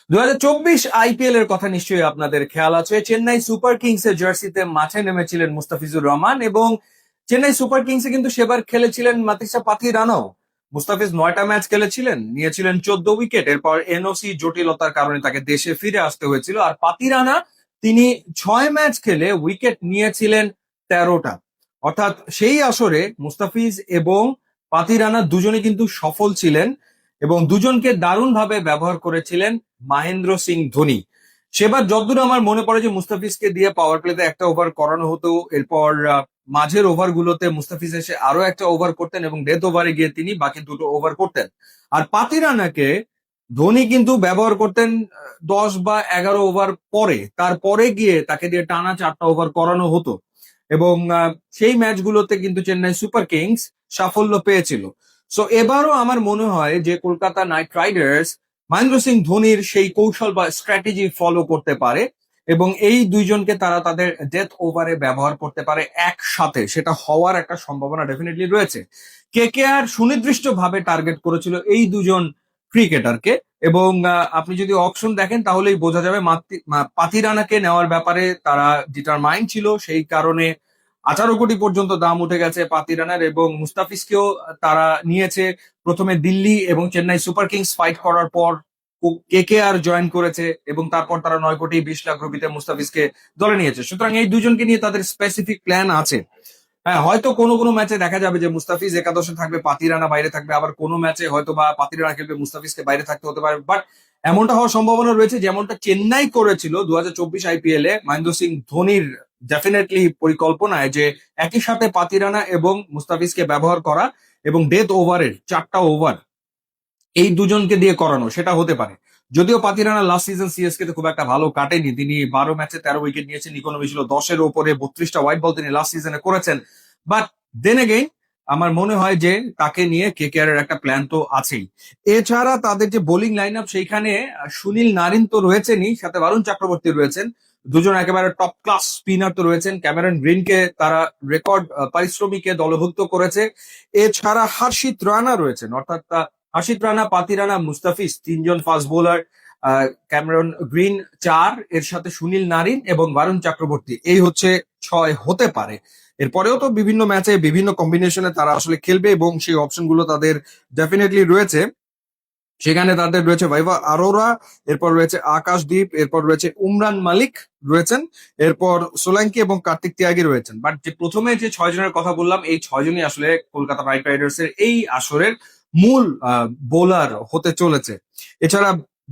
2024 IPL এর কথা নিশ্চয়ই আপনাদের খেয়াল আছে। চেন্নাই সুপার কিংস এর জার্সিতে মাঠে নেমেছিলেন মুস্তাফিজুর রহমান এবং চেন্নাই সুপার কিংসে কিন্তু সেবার খেলেছিলেন মাতিসা পাথিরানাও। মুস্তাফিজ 9টা ম্যাচ খেলেছিলেন, নিয়েছিলেন 14 উইকেট। এরপর এনওসি জটিলতার কারণে তাকে দেশে ফিরে আসতে হয়েছিল। আর পাতিরানা তিনি 6 ম্যাচ খেলে উইকেট নিয়েছিলেন 13টা। অর্থাৎ সেই আসরে মুস্তাফিজ এবং পাতিরানা দুজনে কিন্তু সফল ছিলেন এবং দুজনকে দারুণভাবে ব্যবহার করেছিলেন মহেন্দ্র সিং ধোনি। সেবার যতদূর আমার মনে পড়ে যে মুস্তাফিজকে দিয়ে পাওয়ার প্লেতে একটা ওভার করানো হতো, এরপর মাঝের ওভার গুলোতে মুস্তাফিজ এসে আরো একটা ওভার করতেন এবং ডেথ ওভারে গিয়ে তিনি বাকি দুটো ওভার করতেন। আর পাতিরানাকে ধোনি কিন্তু ব্যবহার করতেন 10 বা 11 ওভার পরে, তারপরে গিয়ে তাকে দিয়ে টানা 4টা ওভার করানো হতো এবং সেই ম্যাচগুলোতে কিন্তু চেন্নাই সুপার কিংস সাফল্য পেয়েছিল। সো এবারও আমার মনে হয় যে কলকাতা নাইট রাইডার্স মহেন্দ্র সিং ধোনির সেই কৌশল বা স্ট্র্যাটেজি ফলো করতে পারে এবং এই দুইজনকে তারা তাদের ডেথ ওভারে ব্যবহার করতে পারে একসাথে। সেটা হওয়ার একটা সম্ভাবনা ডেফিনেটলি রয়েছে। কেকেআর সুনির্দিষ্ট ভাবে টার্গেট করেছিল এই দুজন ক্রিকেটারকে এবং আপনি যদি অপশন দেখেন তাহলেই বোঝা যাবে পাতিরানাকে নেওয়ার ব্যাপারে তারা ডিটারমাইন্ড ছিল। সেই কারণে 18 কোটি পর্যন্ত দাম উঠে গেছে পাতিরানার এবং মুস্তাফিজকেও তারা নিয়েছে। প্রথমে দিল্লি এবং চেন্নাই সুপার কিংস ফাইট করার পর কেকেআর জয়েন করেছে এবং তারপর তারা 9 কোটি 20 লাখ রুপিতে মুস্তাফিজকে দলে নিয়েছে। সুতরাং এই দুজনকে নিয়ে তাদের স্পেসিফিক প্ল্যান আছে। হ্যাঁ, হয়তো কোনো কোনো ম্যাচে দেখা যাবে যে মুস্তাফিজ একাদশে থাকবে, পাতিরানা বাইরে থাকবে, আবার কোনো ম্যাচে হয়তো বা পাতিরানা খেলবে, মুস্তাফিজকে বাইরে থাকতে হতে পারে। বাট এমনটা হওয়ার সম্ভাবনা রয়েছে যেমনটা চেন্নাই করেছিল 2024 আইপিএল এ মহেন্দ্র সিং ধোনির ডেফিনেটলি পরিকল্পনায়, যে একই সাথে পাতিরানা এবং মুস্তাফিজকে ব্যবহার করা এবং ডেথ ওভারের 4টা ওভার এই দুজনকে দিয়ে করানো, সেটা হতে পারে। যদিও পাতিরানা লাস্ট সিজন সিএসকে তে খুব একটা ভালো কাটেনি, তিনি 12 ম্যাচে 13 উইকেট নিয়েছেন, ইকোনমি ছিল 10-এর ওপরে, 32টা হোয়াইট বল তিনি লাস্ট সিজনে করেছেন। বাট দেন এগেইন আমার মনে হয় যে তাকে নিয়ে কেকেআর এর একটা প্ল্যান তো আছেই। এছাড়া তাদের যে বোলিং লাইন আপ সেইখানে সুনীল নারিন তো রয়েছেনই, সাথে বারুণ চক্রবর্তী রয়েছেন, দুজন একেবারে টপ ক্লাস স্পিনার তো রয়েছেন। ক্যামেরন গ্রিনকে তারা রেকর্ড পারিশ্রমিকে দলভুক্ত করেছে। এছাড়া হর্ষিত রানা রয়েছেন, অর্থাৎ হর্ষিত রানা, পাতিরানা, মুস্তাফিজ, 3জন ফাস্ট বোলার, ক্যামেরন গ্রিন 4, এর সাথে সুনীল নারিন এবং বারুণ চক্রবর্তী, এই হচ্ছে 6 হতে পারে। এরপরেও তো বিভিন্ন ম্যাচে বিভিন্ন কম্বিনেশনে তারা আসলে খেলবে এবং সেই অপশন গুলো তাদের ডেফিনেটলি রয়েছে। সেখানে তাদের রয়েছে ভাইভা আরোরা, এরপর রয়েছে আকাশদীপ, এরপর রয়েছে উমরান মালিক রয়েছেন, এরপর সোলাঙ্কি এবং কার্তিক ত্যাগী রয়েছেন। বাট যে প্রথমে যে 6 জনের কথা বললাম, এই 6জনই আসলে কলকাতা নাইট রাইডার্স এর এই আসরের মূল বোলার হতে চলেছে। এছাড়া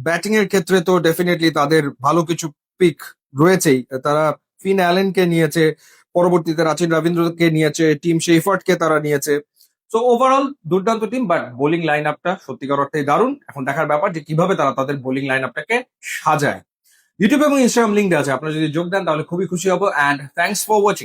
ব্যাটিং এর ক্ষেত্রে তো ডেফিনেটলি তাদের ভালো কিছু পিক রয়েছেই। তারা ফিন অ্যালেনকে নিয়েছে, পরবর্তীতে রাচিন রবীন্দ্রকে নিয়েছে, টিম শেফার্ডকে তারা নিয়েছে। সো ওভারঅল দুর্দান্ত টিম, বাট বোলিং লাইন আপটা সত্যিকার অর্থে দারুণ। এখন দেখার ব্যাপার যে কিভাবে তারা তাদের বোলিং লাইন আপটাকে সাজায়। ইউটিউব এবং ইনস্টাগ্রাম লিঙ্ক আছে, আপনারা যদি যোগ দেন তাহলে খুবই খুশি হবো। And thanks for watching.